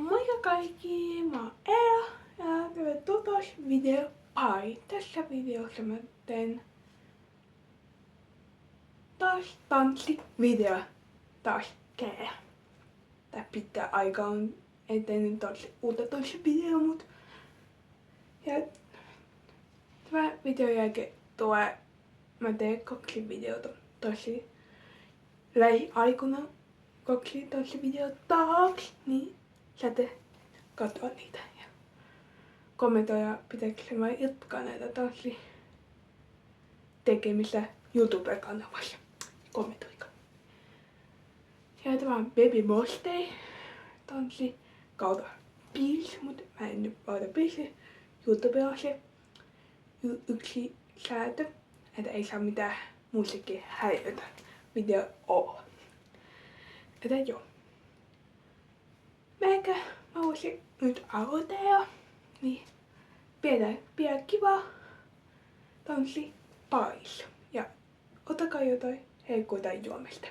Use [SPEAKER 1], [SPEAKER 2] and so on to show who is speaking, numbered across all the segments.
[SPEAKER 1] Moikka kaikki, mä oon Ea ja tervetuloa video pari. Tässä videossa mä teen taas tanssivideo taas kerran. Tää pitää aikaa on eteen taas uutta tanssivideo, mut ja tämä videon jälkeen tulee mä teen 2 videota tosi lähiaikana. 2 tanssivideota taas, niin saatte katsoa niitä ja kommentoida, pitääkö mä jatkaa näitä tanssi tekemistä YouTube-kanavassa. Kommentoikaa. Ja tämä on Baby Birthday tanssi kautta biisi, mutta mä en nyt laita biisi YouTubella se yksi säätö, että ei saa mitään musiikkia häiriötä video olla. Että joo. Mä voisin nyt aloitella, niin pidä kiva tanssi parissa. Ja ottakaa jotain heikkoa tai juomista.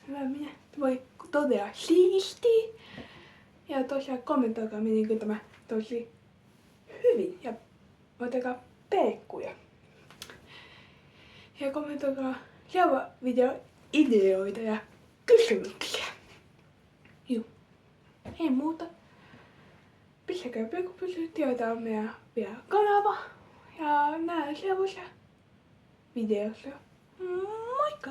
[SPEAKER 1] Hyvä, minä voi todella siistiä. Ja tosiaan kommentoikaa, menikö tämä tosi hyvin. Ja ottakaa peekkuja. Ja kommentoikaa seuraava video ideoita ja kysymyksiä. Juu. Ei muuta. Pistäkää peekku pysyä, tää on meidän vielä kanava. Ja nähdään seuraavassa videossa. Moikka!